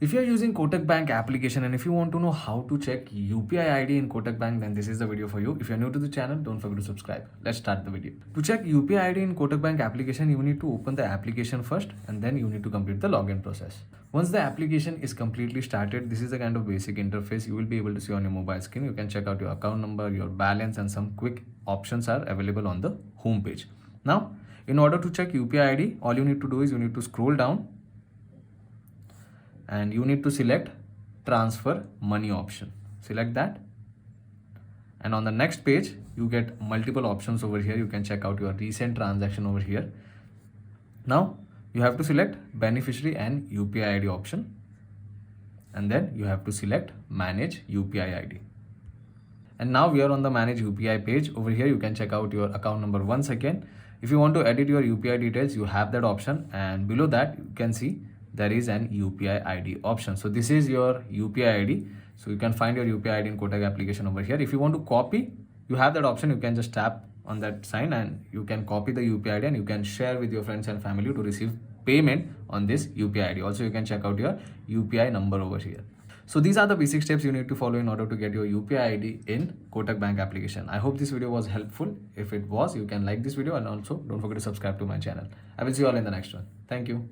If you are using Kotak Bank application and if you want to know how to check UPI ID in Kotak Bank, then this is the video for you. If you're new to the channel, don't forget to subscribe. Let's start the video. To check UPI ID in Kotak Bank application, you need to open the application first and then you need to complete the login process. Once the application is completely started, this is the kind of basic interface you will be able to see on your mobile screen. You can check out your account number, your balance, and some quick options are available on the home page. Now, in order to check UPI ID, all you need to do is you need to scroll down and you need to select transfer money option. Select that, and on the next page you get multiple options over here. You can check out your recent transaction over here. Now you have to select beneficiary and UPI ID option, and then you have to select manage UPI ID. And now we are on the manage UPI page. Over here you can check out your account number once again. If you want to edit your UPI details, you have that option, and below that you can see there is an UPI ID option. So this is your UPI ID. So you can find your UPI ID in Kotak application over here. If you want to copy, you have that option. You can just tap on that sign and you can copy the UPI ID and you can share with your friends and family to receive payment on this UPI ID. Also, you can check out your UPI number over here. So these are the basic steps you need to follow in order to get your UPI ID in Kotak Bank application. I hope this video was helpful. If it was, you can like this video and also don't forget to subscribe to my channel. I will see you all in the next one. Thank you.